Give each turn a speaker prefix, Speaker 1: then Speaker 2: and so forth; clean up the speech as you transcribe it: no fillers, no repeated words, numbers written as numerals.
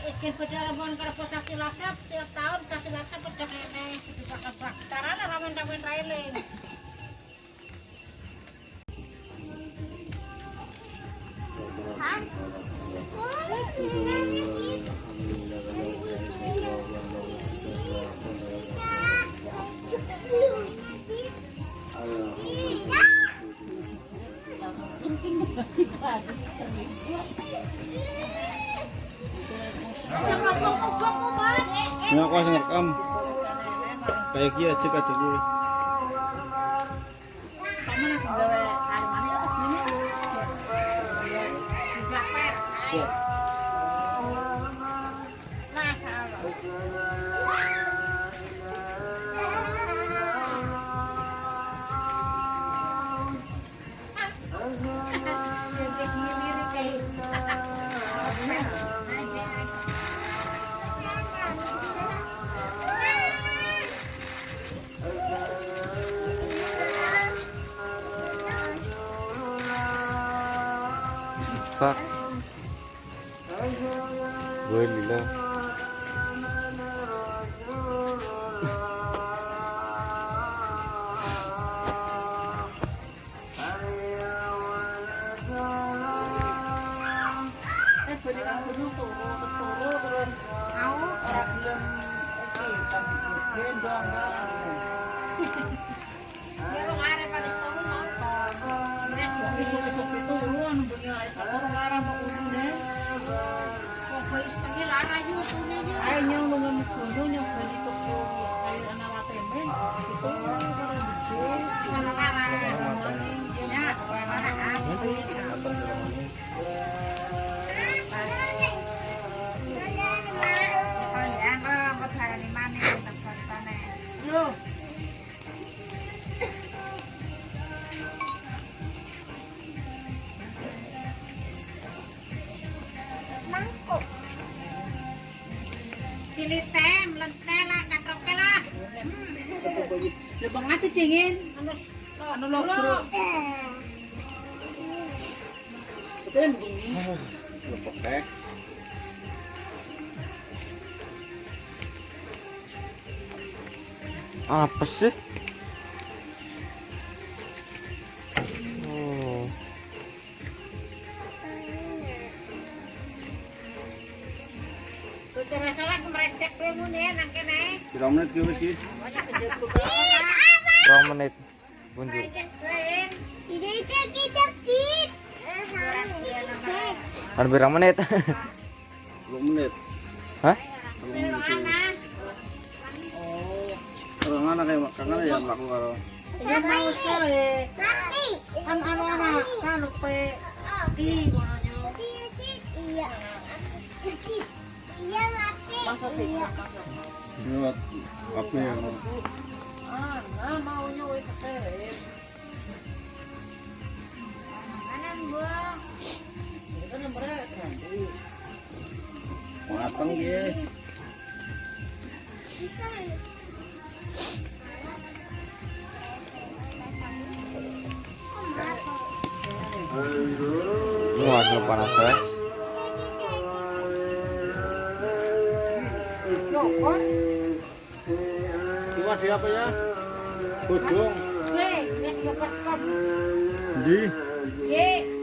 Speaker 1: Ikin pedaramon kalau kasih lasap tiap tahun kasih lasap udah nenek dipakai caranya ramen railing.
Speaker 2: Ini aku harus ngerekam kayak gini aja gue. Fuck. Gue lila.
Speaker 1: Silitem, lentela, katroke lah. Lebang ati dingin. Anu logro. Betul begini.
Speaker 2: Lepok teh. Apa sih? Oh.
Speaker 1: Cara salah merecek kowe mune nang kene.
Speaker 2: 3 menit ge wis iki.
Speaker 3: 2 menit. Bunjur. Kan berapa menit?
Speaker 2: 2 menit.
Speaker 3: Hah?
Speaker 2: Orang anak kayak kangen ya mlaku karo.
Speaker 1: Ya mau sore. Kan anak kan pe di ngono yo. Iya. Iya mati. Masuk sih.
Speaker 2: Lewat HP ya.
Speaker 1: Nah mau nyoy teh. Anan buah. Itu nomornya kan.
Speaker 2: Mateng ge.
Speaker 3: Ini masih panas ya.
Speaker 2: Cuma di apa ya? Bodong.
Speaker 1: Ye, wis lepas kan.
Speaker 2: Di.
Speaker 1: Ye.